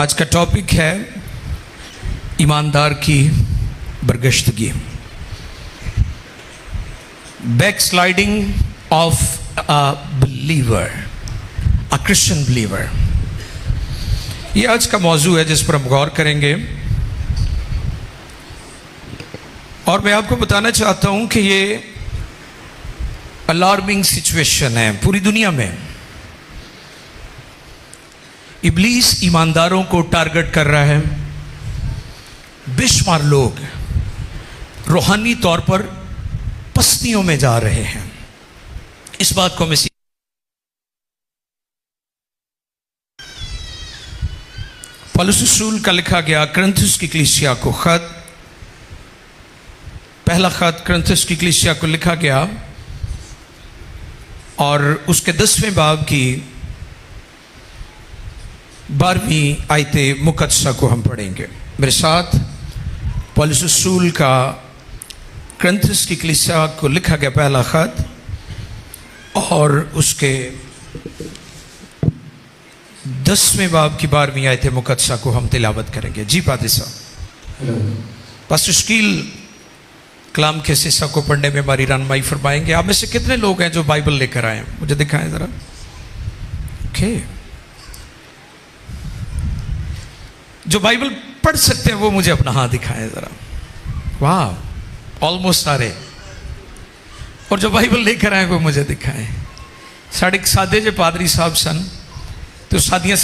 آج کا ٹاپک ہے ایماندار کی برگشتگی، backsliding of believer, Christian believer. یہ آج کا موضوع ہے جس پر ہم غور کریں گے، اور میں آپ کو بتانا چاہتا ہوں کہ یہ الارمنگ سچویشن ہے پوری دنیا میں۔ ابلیس ایمانداروں کو ٹارگٹ کر رہا ہے، بے شمار لوگ روحانی طور پر پستیوں میں جا رہے ہیں۔ اس بات کو میں پولس رسول کا لکھا گیا کرنتھس کی کلیسیا کو خط، پہلا خط کرنتھس کی کلیسیا کو لکھا گیا، اور اس کے 10ویں باب کی 12ویں آیت مقدسہ کو ہم پڑھیں گے۔ میرے ساتھ پولس رسول کا کرنتھس کی کلیسیا کو لکھا گیا پہلا خط اور اس کے 10ویں باب کی 12ویں آیت مقدسہ کو ہم تلاوت کریں گے۔ جی پادری صاحب، پاسٹر شکیل کلام کے حصہ کو پڑھنے میں ہماری رہنمائی فرمائیں گے۔ آپ میں سے کتنے لوگ ہیں جو بائبل لے کر آئے ہیں؟ مجھے دکھائیں ذرا۔ جو بائبل پڑھ سکتے ہیں وہ مجھے اپنا ہاتھ دکھائیں ذرا۔ واہ، آلموسٹ سارے۔ اور جو بائبل لے کر آئے وہ مجھے دکھائیں۔ ساڑھے سادے جو پادری صاحب سن تو سادیاں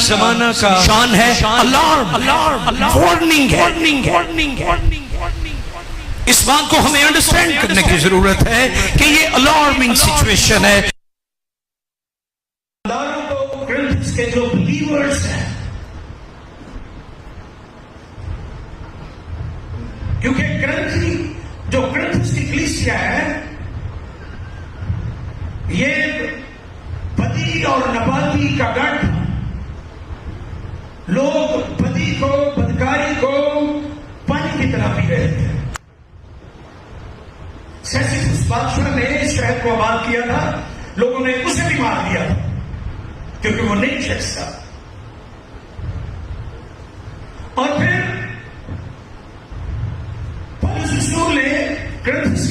زمانہ کا شان ہے الارم، وارننگ ہے۔ اس بات کو ہمیں انڈرسٹینڈ کرنے کی ضرورت ہے کہ یہ الارمنگ سچویشن ہے۔ کرنتھس کے جو بلیورز ہیں، کیونکہ کرنتھس کی کلیسیا ہے، یہ بدی اور نباتی کا گڑھ، لوگ بدی کو، بدکاری کو پانی کی طرح پی رہے تھے۔ سیسیکس بادشاہ نے اس شہر کو آباد کیا تھا، لوگوں نے اسے بھی مار دیا تھا کیونکہ وہ نہیں شخص تھا۔ اور پھر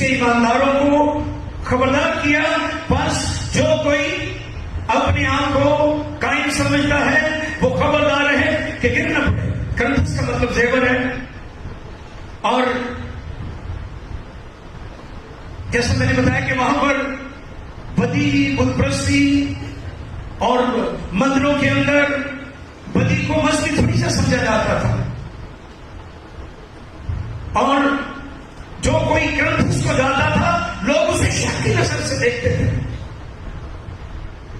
کے ایمانداروں کو خبردار کیا، بس جو کوئی اپنے آپ کو قائم سمجھتا ہے وہ خبردار ہے کہ گر نہ پڑے۔ کرنس کا مطلب زیور ہے، اور جیسا میں نے بتایا کہ وہاں پر بدی، بت پرستی اور مندروں کے اندر بدی کو مسجد تھوڑی سا سمجھا جاتا تھا، اور جو کوئی گرنتھ کو جاتا تھا لوگ اسے شک کی نظر سے دیکھتے تھے،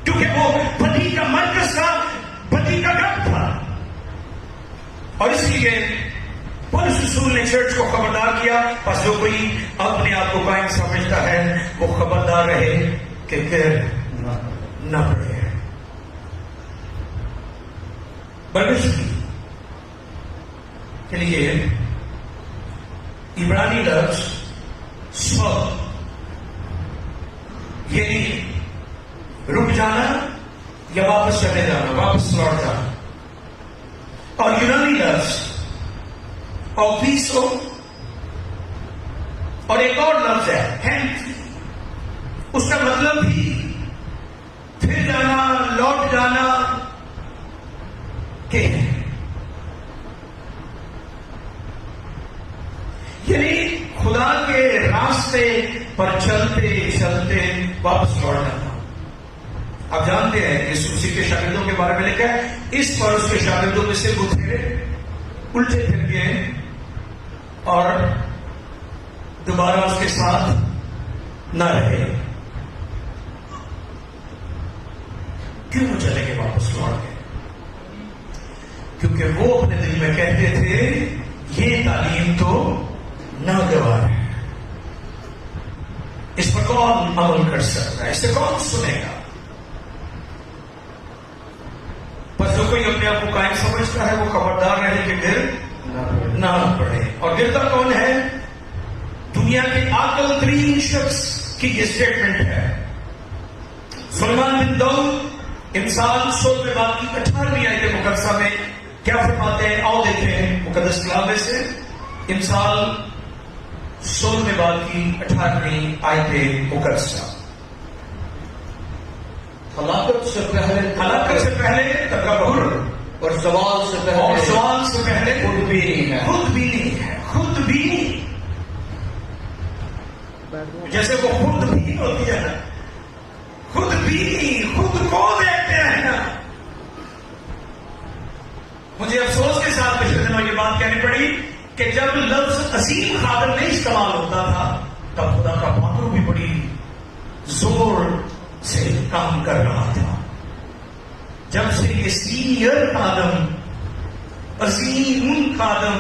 کیونکہ وہ بدی کا مرکز تھا، بدی کا گھر تھا۔ اور اس لیے پولس رسول نے چرچ کو خبردار کیا، بس جو کوئی اپنے آپ کو قائم سمجھتا ہے وہ خبردار رہے کہ گر نہ پڑے۔ برگشتی کے لیے عبرانی لفظ سب، یعنی رک جانا یا واپس چلے جانا، واپس لوٹ جانا، اور یونانی لفظ اوپیسو، اور ایک اور لفظ ہے ہینٹ، اس کا مطلب بھی پھر جانا، لوٹ جانا کہ یعنی خدا کے راستے پر چلتے چلتے واپس لوٹ جانا۔ آپ جانتے ہیں یسوع مسیح کے شاگردوں کے بارے میں لکھا ہے، اس پر اس کے شاگردوں میں سے بتھیرے الٹے پھر گئے اور دوبارہ اس کے ساتھ نہ رہے۔ کیوں وہ چلے گئے، واپس لوٹ گئے؟ کیونکہ وہ اپنے دل میں کہتے تھے یہ تعلیم تو ناگوار ہے، اس پر کون عمل کر سکتا ہے، اسے کون سنے گا؟ بس جو کوئی اپنے آپ کو قائم سمجھتا ہے وہ خبردار رہے کہ گر نہ پڑے۔ اور گرتا کون ہے؟ دنیا کے عاقل ترین شخص کی یہ اسٹیٹمنٹ ہے۔ سلیمان بن داؤد انسان سولہ باب کی 18ویں آیت مقدسہ میں کیا فرماتے ہیں؟ آؤ دیکھتے ہیں مقدس کلام میں سے انسان 16 باب کی 18ویں آیت مقدسہ۔ ہلاکت سے پہلے تکبر، اور سوال سے پہلے خود بینی ہے، خود بینی ہے، خود بینی، جیسے وہ خود بینی ہوتی ہے نا، خود بینی، خود کو دیکھتے ہیں نا۔ مجھے افسوس کے ساتھ پچھلے دنوں یہ بات کہنی پڑی کہ جب لفظ عظیم خادم نہیں استعمال ہوتا تھا تب خدا کا پاتر بھی بڑی زور سے کام کر رہا تھا۔ جب سے یہ سینئر خادم، عظیم خادم،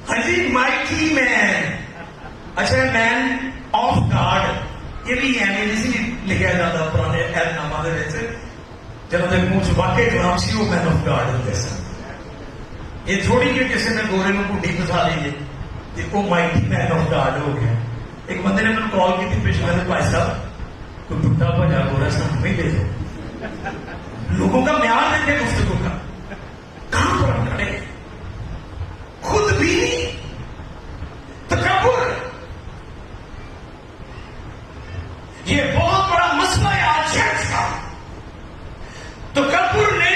ہاں جی مائٹی مین، اچھا مین آف گاڈ، یہ بھی اسی لکھا جاتا پرانے عہد نامہ دے وچ، جب تک منہ چھپا کے جو نام سی وہ مین آف گاڈ ہوتے سن۔ یہ تھوڑی کہ کسی نے گورے کو گڈی پسا لیجیے کہ وہ مائٹی مین آف گاڈ ہو گیا۔ ایک بندے نے مجھے کال کی تھی پچھلے دن، بھائی صاحب کوئی ٹوٹا بھجا گورا سا ہمیں دے دو۔ لوگوں کا معیار دیکھے گفتگو کا، کہاں پر ہم کھڑے، خود بھی تکبر، یہ بہت بڑا مسئلہ ہے آج چرچ کا۔ تکبر نے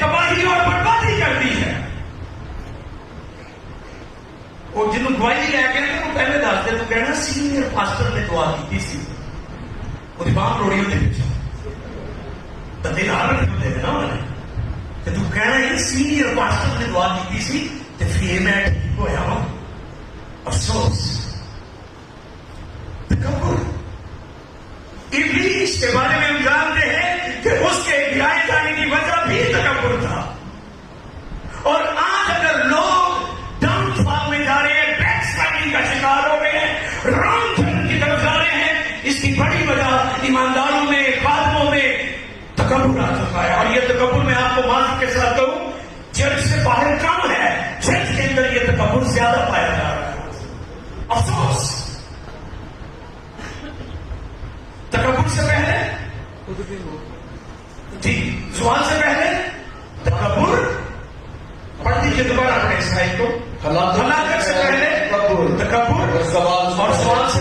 تباہی اور بربادی کر دی ہے۔ وہ جنہوں گواہی لے کے وہ پہلے دستے تو کہنا سینئر پاسٹر نے دعا کی سی، وہ دماغ روڑی ہوتے پیچھے بندے نہ رکھے ہوتے نا انہوں نے کہ تو کہنا یہ سینئر پاسٹر نے دعا کی سی تو پھر میں ٹھیک ہویا ہوں۔ افسوس، تکبر، ابلیس کے بارے میں ہم جانتے ہیں کہ اس کے گرائے جانے کی وجہ بھی تکبر تھا۔ اور آج اگر لوگ ڈاؤن فال میں جا رہے ہیں، بیک سلائڈنگ کا شکار ہو رہے ہیں، رانگ ٹرن کی طرف جا رہے ہیں، اس کی بڑی وجہ ایمانداروں میں، خادموں میں تکبر آ چکا ہے۔ اور یہ تکبر میں آپ کو معاف کے ساتھ کہوں، چرچ سے باہر کم ہے، چرچ کے اندر یہ تکبر زیادہ پایا جا رہا ہے۔ افسوس، تکبر سے پہلے جی زبان سے پہلے تکبر، پڑھ دیجیے دوبارہ اپنے اسرائیل کو، ہلاکت سے پہلے تکبر، اور سوال سے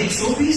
120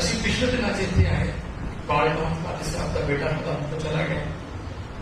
ਅਸੀਂ ਪਿਛਲੇ ਦਿਨਾਂ ਚ ਇੱਥੇ ਆਏ, ਬਾਲਟਾਂ ਪਾਕਿ ਸਾਹਿਬ ਦਾ ਬੇਟਾ ਤੋਂ ਚਲਾ ਗਿਆ,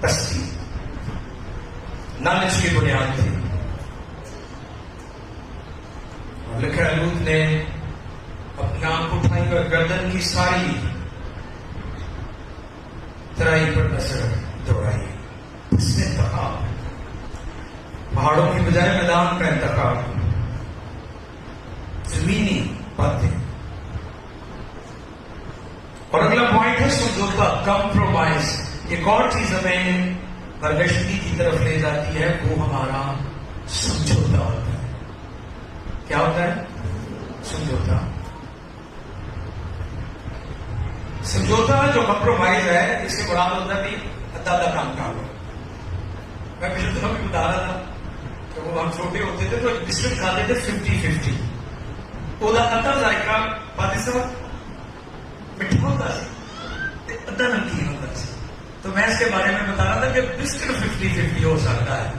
پستی، لالچ کی بنیاد تھی. اور لکھا ہے لوط نے اپنی آنکھ اٹھائی اور گردن کی ساری ترائی پر نظر دوڑائی. اس نے انتخاب، پہاڑوں کی بجائے میدان کا انتخاب، زمینی باتیں. اور اگلا پوائنٹ ہے سمجھوتا، کمپرومائز. ایک اور چیز ہمیں برگشتی کی طرف لے جاتی ہے، وہ ہمارا سمجھوتا ہوتا ہے. کیا ہوتا ہے؟ سمجھوتا. سمجھوتا جو کمپرومائز ہے، اس کے مراد ہوتا ہے کہ آدھا کام کر لو. میں پچھلے دنوں بھی بتا رہا تھا کہ وہ ہم چھوٹے ہوتے تھے تو بسکٹ کھاتے تھے 50-50. وہ ادھا ذائقہ پاتی سب میٹھا ہوتا ہے، ادھا نمکین ہوتا ہے. تو میں اس کے بارے میں بتا رہا تھا کہ بسکٹ 50-50 ہو سکتا ہے،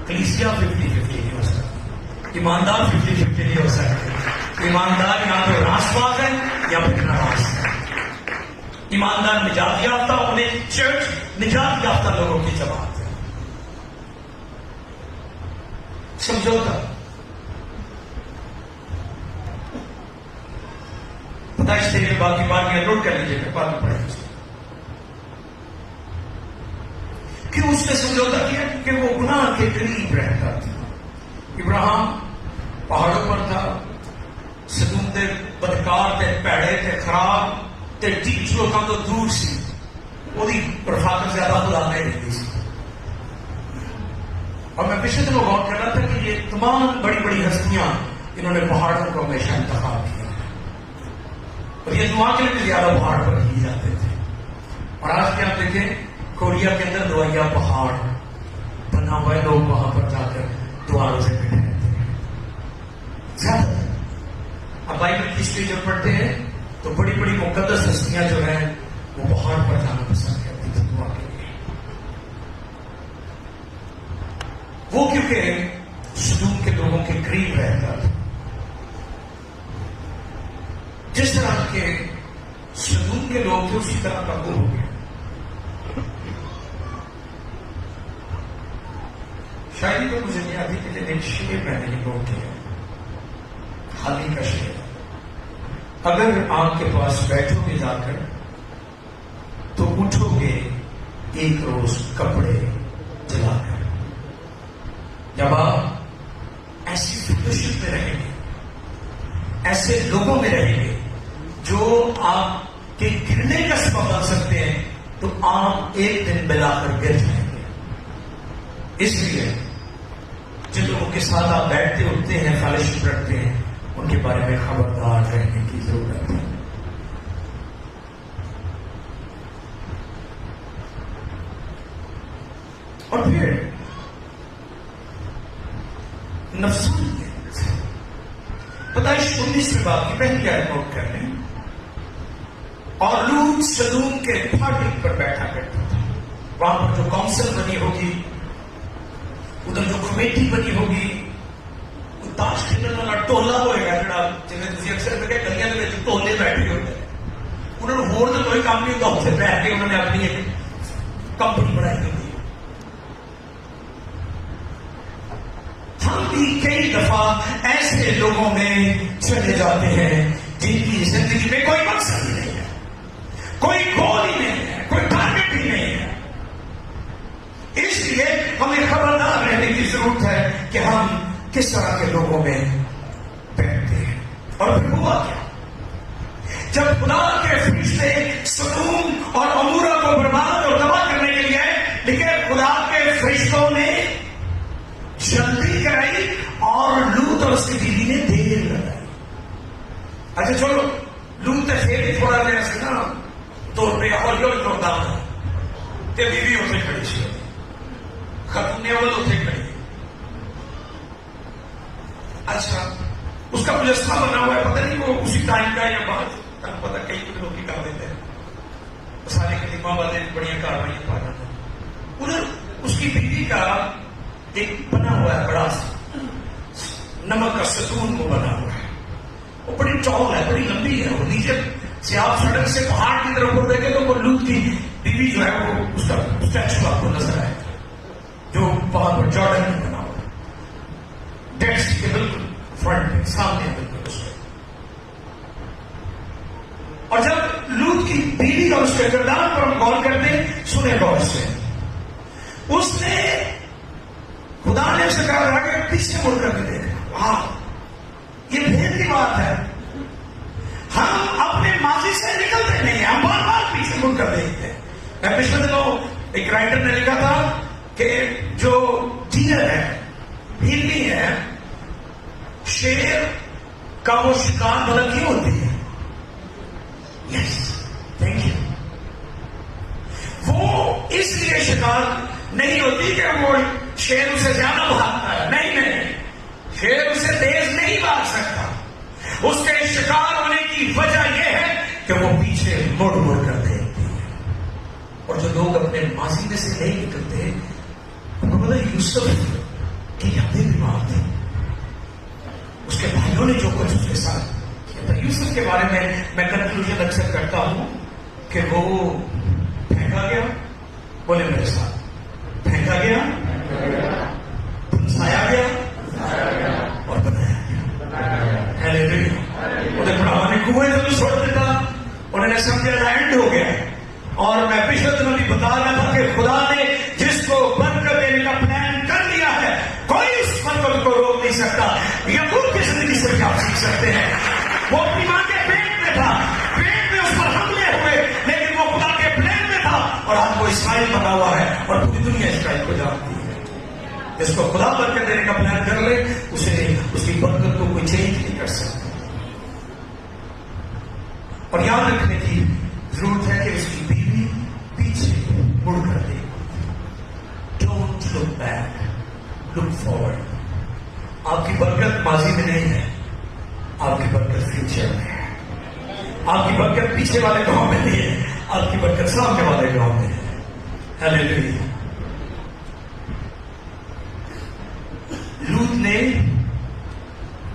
کلیسیا 50-50 نہیں ہو سکتا، ایماندار 50-50 نہیں ہو سکتے. ایماندار یا تو راست باز ہے یا پھر ناراض ہے. ایماندار نجات یافتہ، انہیں چرچ نجات یافتہ لوگوں کی جماعت ہے. سمجھوتا. پیدائش سے باقی بات نوٹ کر لیجیے گا، بعد میں پڑھیں گے. کیوں اس نے سمجھوتا کیا؟ کہ وہ گناہ کے قریب رہتا تھا. ابراہیم پہاڑوں پر تھا، سدوم دے بدکار تے پیڑے تے خراب تے ٹیچ لوگوں تو دور سی، وہی رفاقت زیادہ خدا نہیں رہتی سی. اور میں پچھلے دنوں غور کر رہا تھا کہ یہ تمام بڑی بڑی ہستیاں انہوں نے پہاڑوں کو ہمیشہ انتخاب کیا، اور یہ دعا کے لیے بھی زیادہ پہاڑ پر ہی جاتے تھے. اور آج کے آپ دیکھیں کوریا کے اندر دوائیا پہاڑ بنا ہوا ہے، لوگ وہاں پر جا کر دعا روزے بیٹھے رہتے ہیں زیادہ تر. اب بائبل کی ہسٹری جب پڑھتے ہیں تو بڑی بڑی مقدس ہستیاں جو ہیں وہ پہاڑ پر جانا پسند کرتی تھی دعا کے لیے. وہ کیونکہ سدوم کے لوگوں کے قریب رہتا تھا. جس طرح کے سدوم کے لوگ تھے اسی طرح کا وہ ہو گیا. شاید تو مجھے نہیں آتی کہ ایک شعر میں نے نوٹ کیا، حالی کا شعر. اگر آپ کے پاس بیٹھو گے جا کر تو اٹھو گے ایک روز کپڑے جلا کر. جب آپ ایسی فیلوشپ میں رہیں گے، ایسے لوگوں میں رہیں گے جو آپ کے گرنے کا سبب بن سکتے ہیں، تو آپ ایک دن ملا کر گر جائیں گے. اس لیے جن لوگوں کے ساتھ آپ بیٹھتے اٹھتے ہیں، فیلوشپ رکھتے ہیں، ان کے بارے میں خبردار رہنے کی ضرورت ہے. اور پھر نفسانیت. پیدائش 19 میں بات کی پہلی آیت نوٹ کر لیں. اور لوط سدوم کے پھاٹک پر بیٹھا کرتا تھا. وہاں پر جو کونسل بنی ہوگی، ادھر جو کمیٹی بنی ہوگی، وہ تاش کھیلنے والا ٹولا ہوئے گا جڑا جنہیں تھی اکثر دیکھے گلیاں میں ٹولے بیٹھے ہوتے ہیں. انہوں نے ہور تو کوئی کام نہیں ہوتا، اتنے بیٹھ کے انہوں نے اپنی ایک کمپنی بنائی ہوتی ہے. ہم بھی کئی دفعہ ایسے لوگوں میں چلے جاتے ہیں جن کی زندگی میں کوئی مقصد ہی نہیں ہے، کوئی گول ہی نہیں ہے، کوئی ٹارگیٹ ہی نہیں ہے. اس لیے ہمیں خبردار رہنے کی ضرورت ہے کہ ہم کس طرح کے لوگوں میں بیٹھتے ہیں. اور پھر ہوا کیا؟ جب خدا کے فرشتے سدوم اور عمورہ کو برباد اور تباہ کرنے کے لیے آئے، لیکن خدا کے فرشتوں نے جلدی کرائی اور لوط اور اس کی بیوی نے دیر لگائی. اچھا چلو لوط نے پھر بھی تھوڑا دیر سے نا توڑ پہ اور جو توڑتا تھا کہ بیوی اتنے کھڑی سی ختم نہیں ہوا تو اتنے کھڑی. اچھا اس کا مجسمہ بنا ہوا ہے، پتہ نہیں وہ اسی ٹائم کا یا بعد کا، پتہ کئی لوگ کی کر دیتے ہیں سارے خلیفہ والے بڑی کاروائی پا جاتے ہیں. ادھر اس کی بیوی کا ایک بنا ہوا ہے بڑا سا نمک کا ستون وہ بنا ہوا ہے، وہ بڑی چول ہے، بڑی لمبی ہے. وہ نیچے سے آپ سڑک سے پہاڑ کی طرف دیکھیں تو وہ لوط کی بیوی جو ہے وہ اس کا اسٹیچو آپ کو نظر آئے گا جو وہاں پر جارڈن میں بنا ہوا ڈیڈ سی کے بالکل فرنٹ میں سامنے بالکل اس کے. اور جب لوط کی بیوی کا اس کے کردار پر ہم غور کرتے ہیں, سنیں غور سے, اس نے خدا نے اسے کہا کہ پیچھے مڑ کر کے دیکھا. واہ, یہ بھید کی بات ہے. ہم اپنے ماضی سے نکلتے نہیں ہیں, ہم بار بار پیچھے مڑ کر دیکھتے ہیں. میں پچھلے دنوں ایک رائٹر نے لکھا تھا کہ جو ڈیئر ہے, بھیڑی ہے, شیر کا وہ شکار بھلا کیوں ہوتی ہے؟ یس, تھینک یو. وہ اس لیے شکار نہیں ہوتی کہ وہ شیر اسے زیادہ بھاگتا ہے. نہیں نہیں, شیر اسے تیز نہیں بھاگ سکتا. اس کے شکار ہونے کی وجہ یہ ہے کہ وہ پیچھے مڑ مڑ کر دیکھتے ہیں. اور جو لوگ اپنے ماضی میں سے نہیں نکلتے, ان کو پتا یوسف کی یادیں بیمار تھی. اس کے بھائیوں نے جو کچھ اس کے ساتھ کیا تھا. یوسف کے بارے میں کنکلوژن اکثر کرتا ہوں کہ وہ پھینکا گیا. بولے میرے ساتھ, پھینکا گیا, پھنسایا گیا اور بنایا گیا. ہیلیلویا. انہیں پڑھاوا نے کنویں سے چھوڑ دیتا, انہوں نے سمجھا اینڈ ہو گیا. اور میں پچھلے دنوں بھی بتا رہا تھا کہ خدا نے جس کو برکت دینے کا پلان کر لیا ہے, کوئی اس برکت کو روک نہیں سکتا. یعقوب کی زندگی سے بھی آپ سیکھ سکتے ہیں. وہ اپنی ماں کے پیٹ میں تھا, پیٹ میں اس پر حملے ہوئے, لیکن وہ خدا کے پلان میں تھا. اور آج وہ اسرائیل بنا ہوا ہے اور پوری دنیا اسرائیل کو جانتی ہے. جس کو خدا برکت دینے کا پلان کر لے, اسے اس کی برکت کو کوئی چینج نہیں کر سکتا. اور یاد رکھنے کی ضرورت ہے کہ اس کی بیوی پیچھے مڑ کر دے. Don't look back, look forward. آپ کی برکت ماضی میں نہیں ہے, آپ کی برکت فیوچر میں ہے. آپ کی برکت پیچھے والے گاؤں میں نہیں ہے, آپ کی برکت سامنے والے گاؤں میں ہے. ہیلیلویا. لوط نے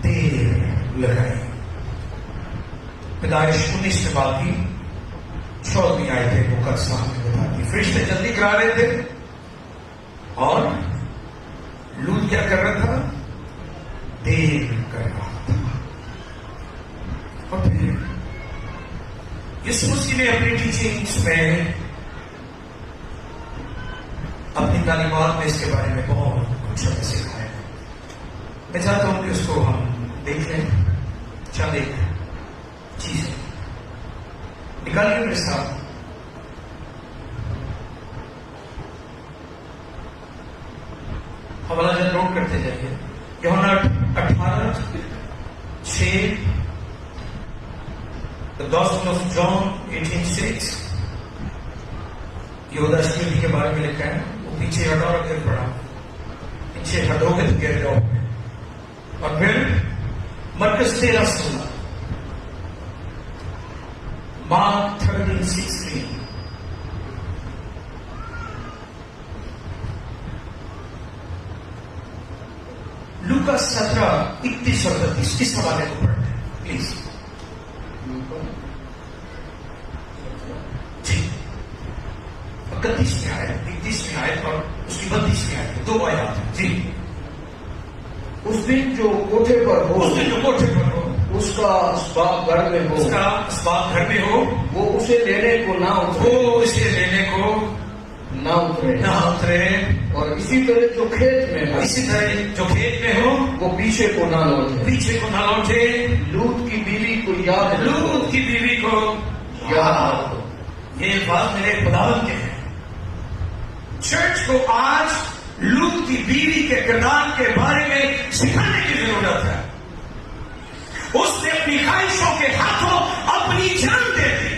دیر لگائی. پیدائش 19 میں بات کی, 14 آئے تھے وہ قد سامنے بتاتی. فرشتے جلدی کرا رہے تھے اور لوط کیا کر رہا تھا؟ دیر کر رہا تھا. اور پھر یسوع مسیح نے اپنی ٹیچنگز میں, اپنی تعلیمات میں اس کے بارے میں بہت کچھ ہمیں سکھایا. میں چاہتا ہوں کہ اس کو ہم دیکھ لیں. چند ایک چیزیں نکالیے میرے ساتھ. حوالہ جب نوٹ کرتے جائیے. یوحنا 18:6, The Gospel of John 18:6. یہودا اسکریوطی کے بارے میں لکھا ہے. وہ پیچھے ہٹو اور گر پڑا, پیچھے ہٹو گے تو گر جاؤ. اور پھر مرکز 13:16, مارک 13:16, لوکا 17:31 اور 32. اس حوالے کو پڑھتے ہیں پلیز. جی, 31 میں آئے, 31 میں آئے اور اس کی 32 میں آئے. 2 آیات ہیں. جی. اس دن جو کوٹھے پر ہو, اس دن جو کوٹھے پر ہو, اس کا اسباب گھر میں ہو, اس کا اسباب گھر میں ہو, وہ اسے لینے کو نہ اترے, وہ اسے لینے کو نہ اترے. نہ اترے. اور اسی طرح جو کھیت میں ہو, اسی طرح جو کھیت میں ہو, وہ پیچھے کو نہ لوٹے. پیچھے کو نہ لوٹے. لوط کی بیوی کو یاد رکھو, لوط کی بیوی کو یاد رکھو. یہ بات میرے خداوند کے ہیں. چرچ کو آج لوط کی بیوی کے کردار کے بارے میں سکھانے کی ضرورت ہے. اس نے اپنی خواہشوں کے ہاتھوں اپنی جان دے دی.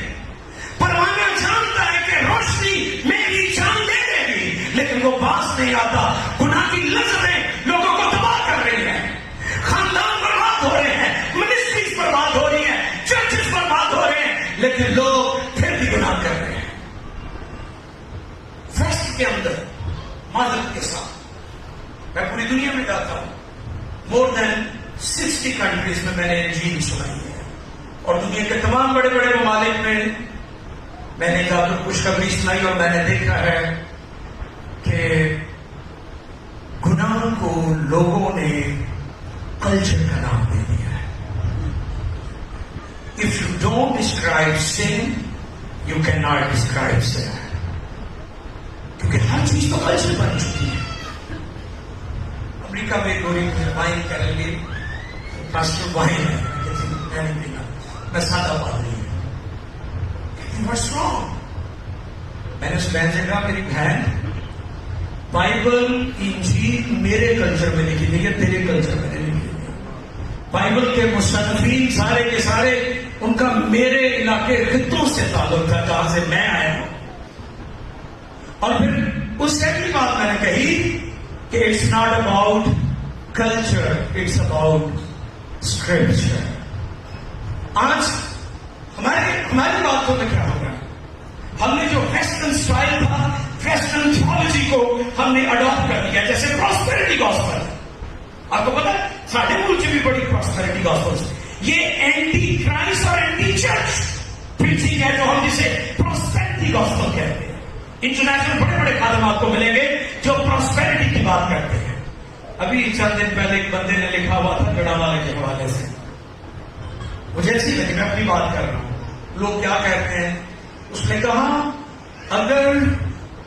پروانہ جانتا ہے کہ روشنی میری جان دے دے گی, لیکن وہ باز نہیں آتا. گناہ کی لذتیں لوگوں کو تباہ کر رہی ہیں, خاندان برباد ہو رہے ہیں, منسٹریز برباد ہو رہی ہیں, چرچز برباد ہو رہے ہیں, لیکن لوگ پھر بھی گناہ کر رہے ہیں. ویسٹ کے اندر معذرت کے ساتھ میں پوری دنیا میں جاتا ہوں. مور دین 60 کنٹریز میں نے انجیل سنائی ہے, اور دنیا کے تمام بڑے بڑے ممالک میں میں نے جا کر خوشخبری سنائی اور میں نے دیکھا ہے کہ گناہ کو لوگوں نے کلچر کا نام دے دیا ہے. If you don't describe sin, you cannot describe sin. کیونکہ ہر چیز تو کلچر بن چکی ہے. امریکہ میں گوری وائن کریں گے، پاسٹر وائن ہے، میں نہیں پینا، میں سادہ پادری ہوں. What's wrong? میں نے اس بہن سے کہا میری بہن، بائبل انجیل میرے کلچر میں لکھی گئی ہے، تیرے کلچر میں نہیں لکھی گئی. بائبل کے مصنفین سارے کے سارے ان کا میرے علاقے خطوں سے تعلق تھا جہاں سے میں آیا ہوں. اور پھر اس سے بھی بات میں نے کہی کہ it's not about culture, it's about scripture. آج ہماری باتوں میں کیا ہو رہا ہے؟ ہم نے جو ویسٹرن اسٹائل تھا، ویسٹرن تھیولوجی کو ہم نے اڈاپٹ کر لیا، جیسے پراسپیرٹی گاسپل. آپ کو پتا ہے ساڈے ملک میں بھی بڑی پراسپیرٹی گاسپل، یہ اینٹی کرائسٹ اور اینٹی چرچ پریچنگ ہے جو ہم جسے پراسپیرٹی گاسپل کہتے ہیں. انٹرنیشنل بڑے بڑے خادمات کو ملیں گے جو پراسپیرٹی کی بات کرتے ہیں. ابھی چند دن پہلے ایک بندے نے لکھا ہوا تھا گڑا والے کے حوالے سے، مجھے ایسی لگی، میں اپنی بات کر رہا ہوں. لوگ کیا کہتے ہیں؟ اس نے کہا اگر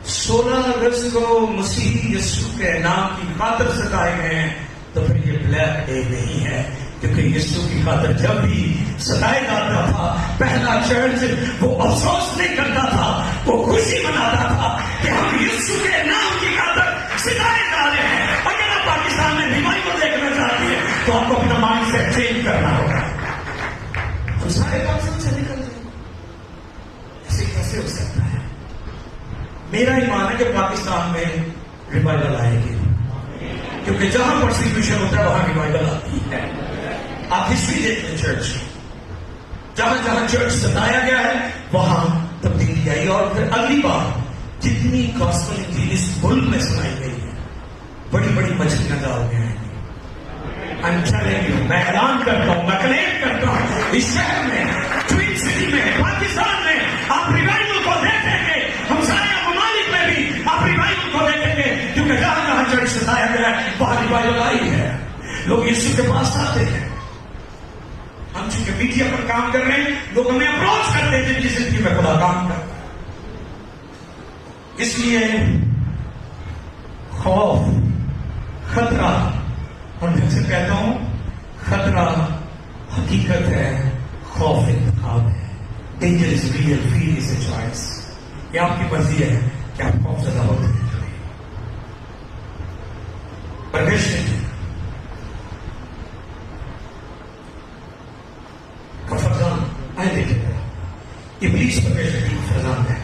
16 اگست کو مسیح یسوع کے نام کی خاطر ستائے گئے ہیں تو پھر یہ بلیک ڈے نہیں ہے، کیونکہ یسوع کی خاطر جب بھی ستایا جاتا تھا پہلا چرچ وہ افسوس نہیں کرتا تھا، وہ خوشی مناتا تھا کہ ہم یسوع کے نام کی خاطر ستائے جا رہے ہیں. اگر آپ پاکستان میں بیماری کو دیکھنا چاہتے ہیں تو آپ کو اپنا مائنڈ سیٹ چینج کرنا ہوگا. ہم سارے پاکستان سے نکل جائیں، ایسے کیسے ہو سکتا ہے؟ میرا ایمان ہے کہ پاکستان میں ریوائول آئے گی، کیونکہ جہاں پرسیکیوشن ہوتا ہے وہاں ریوائول آتی ہے. آپ ہسٹری دیکھ لیں چرچ، جہاں جہاں چرچ ستایا گیا ہے وہاں تبدیلی آئی. اور پھر اگلی بار جتنی گاسپل انجیل اس ملک میں سنائی گئی ہے بڑی بڑی مچھلیاں ڈال کے آئیں گی. میں اعلان کرتا ہوں، میں کلیم کرتا ہوں، اس شہر میں، ٹوین سٹی میں، پاکستان میں آپ ریوائول کو دیکھیں گے. ہم سارے ممالک میں بھی آپ ریوائول کو دیکھیں گے، کیونکہ جہاں جہاں چرچ ستایا گیا ہے وہاں ریوائول آئی ہے. لوگ یسوع کے پاس آتے ہیں. ہم چونکہ میڈیا پر کام کر رہے ہیں، لوگ ہمیں اپروچ کرتے ہیں جن کی زندگی میں خدا کام کرتا ہے. اس لیے خوف، خطرہ، اور میں سے کہتا ہوں خطرہ حقیقت ہے، خوف انتخاب ہے. Danger is real, fear is a choice. یہ آپ کی مرضی ہے کہ آپ خوف زدہ ہوتے ہیں. پرورش کا فرزان آئے دیکھے گا، ابلیس پرورش کا فرزان ہے.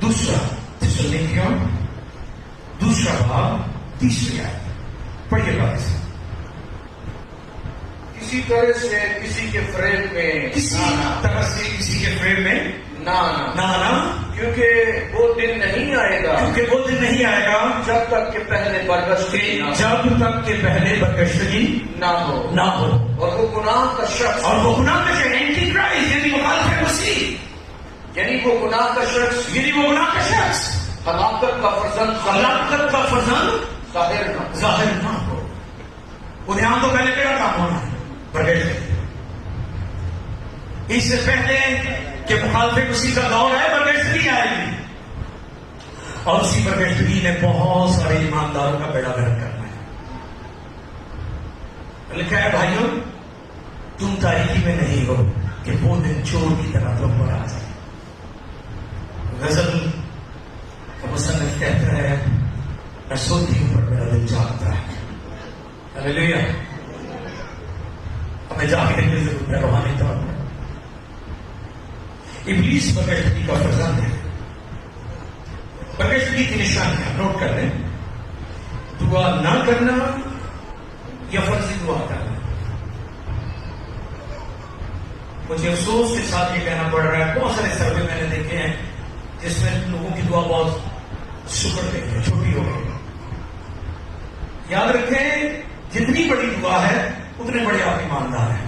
دوسرا تسلونیکیوں دوسرا باب 30 آیت پڑھیے گا. کسی طرح سے کسی کے فریب میں کسی طرح سے کسی کے فریب میں نہ آنا، کیونکہ وہ دن نہیں آئے گا، کیونکہ وہ دن نہیں آئے گا جب تک کہ پہلے برگشتگی جب تک کہ پہلے برگشتگی نہ ہو. اور وہ گناہ کا شخص، اور وہ گناہ کا شخص، اینٹی کرائسٹ یعنی مخالف مسیح، یعنی وہ گناہ کا شخص، یعنی وہ گناہ کا شخص ہلاکت کا فرزند، ہلاکت کا فرزند ظاہر نہ ہو. انہیں ہم تو پہلے کیا کام ہونا ہے؟ برگشتگی. اس سے پہلے کہ مخالف مسیح کا دور ہے برگشتگی آئے گی، اور اسی برگشتگی نے بہت سارے ایمانداروں کا بیڑا گرک کرنا ہے. لکھا ہے بھائیوں تم تاریکی میں نہیں ہو کہ وہ دن چور کی طرح تم پر آ جائے. غزل کا مصنف کہتا ہے میں سوتی ہوں پر میرا دل جاگتا ہے. ہلیلویا. ہمیں جاگنے کی ضرورت ہے روحانی طور پر. ابلیس برگشتگی کا فرزند ہے. برگشتگی کی نشانیاں نوٹ کر لیں. دعا نہ کرنا یا فرضی دعا کرنا. مجھے افسوس کے ساتھ یہ کہنا پڑ رہا ہے بہت سارے سروے میں نے دیکھے ہیں جس میں لوگوں کی دعا بہت سکڑ گئی ہے، چھوٹی ہو گئی. یاد رکھیں جتنی بڑی دعا ہے اتنے بڑے آپ ایماندار ہیں.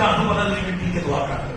ਤੁਹਾਨੂੰ ਪਤਾ ਤੁਸੀਂ ਮਿੱਟੀ ਤੇ ਦੁਆ ਕਰ ਲਓ।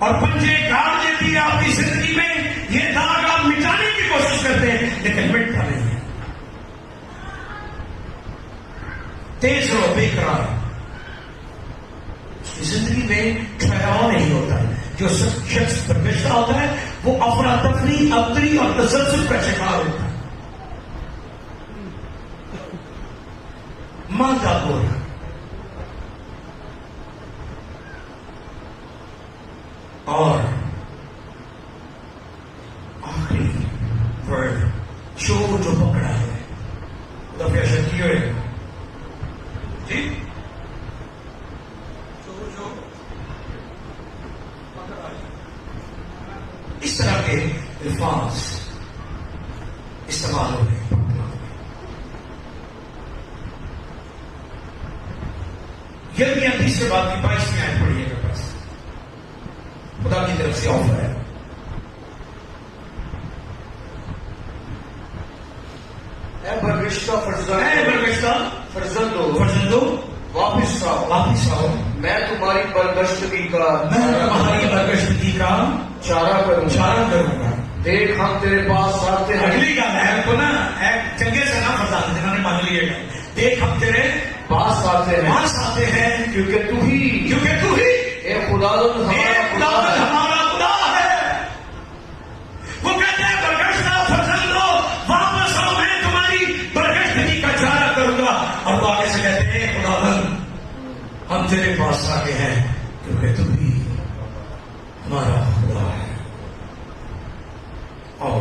اور پنجے گاڑ دیتی ہے آپ کی زندگی میں. یہ داغ آپ مٹانے کی کوشش کرتے ہیں لیکن مٹتا نہیں ہے. تیز رہو بے قرار. اس کی زندگی میں ٹھہراؤ نہیں ہوتا ہے. جو شخص پرگشتہ ہوتا ہے وہ افراتفری ابتری اور تسلسل کا شکار ہوتا ہے. ماں کا بول اور آخری ورڈ چور جو پکڑا ہے دفعہ شکی ہوئے جی چور جو پکڑا ہے. اس طرح کے الفاظ استعمال ہو رہے ہیں. جلدی ہم تیسرے بات کی 22ویں آیت پڑھیے گا. بس خدا کی طرف سے آفر ہے. اے برگشتہ فرزندو واپس آؤ. میں تمہاری برگشتگی کا چارہ کروں گا. دیکھ ہم تیرے پاس آتے ہیں. اگلی گل ہے کو نا چنگے سے نہ فرزند جنہوں نے مان لیے گا. دیکھ ہم تیرے پاس آتے ہیں کیونکہ تو ہی اے خداوند ہمارا خدا ہے. وہ کہتے ہیں برگشتہ فرزندو واپس آؤ میں تمہاری برگشتگی کا چارہ کروں گا. اور وہ آگے سے کہتے ہیں خداوند ہم تیرے پاس آگے ہیں کیونکہ تو ہی ہمارا خدا ہے. اور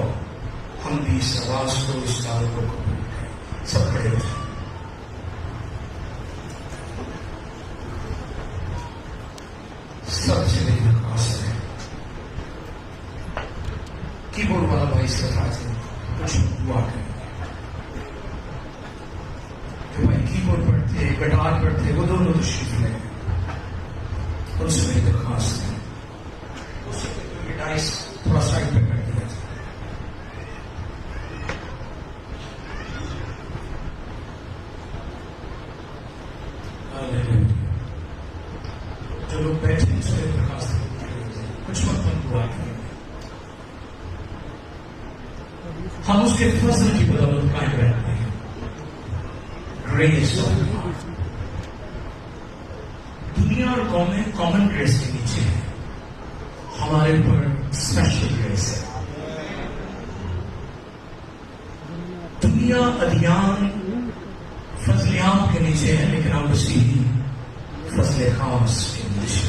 ہم بھی اس آواز کو اس دعوت کو قبول کریں. سب کھڑے ہو جائیں. سب سے میری درخواست ہے کی بورڈ والا بھائی سے کچھ دعا کریں. جو بھائی کی بورڈ پڑھتے گٹار پڑھتے وہ دونوں تشریف لیں. ان سے میری درخواست ہے اس سے گٹارس تھوڑا سائڈ پہ کر دیا جائے. جو لوگ بیٹھے ہیں اس میں درخواست کچھ وقت ہم دعا کریں. ہم اس کے فضل کی بدولت قائم رہتے ہیں. Grace of God. دنیا اور قومیں کامن گریس کے نیچے ہیں. ہمارے اوپر اسپیشل گریس ہے. دنیا ادیان فضل عام کے نیچے ہے لیکن ہم مسیحی فضل خاص کے نیچے.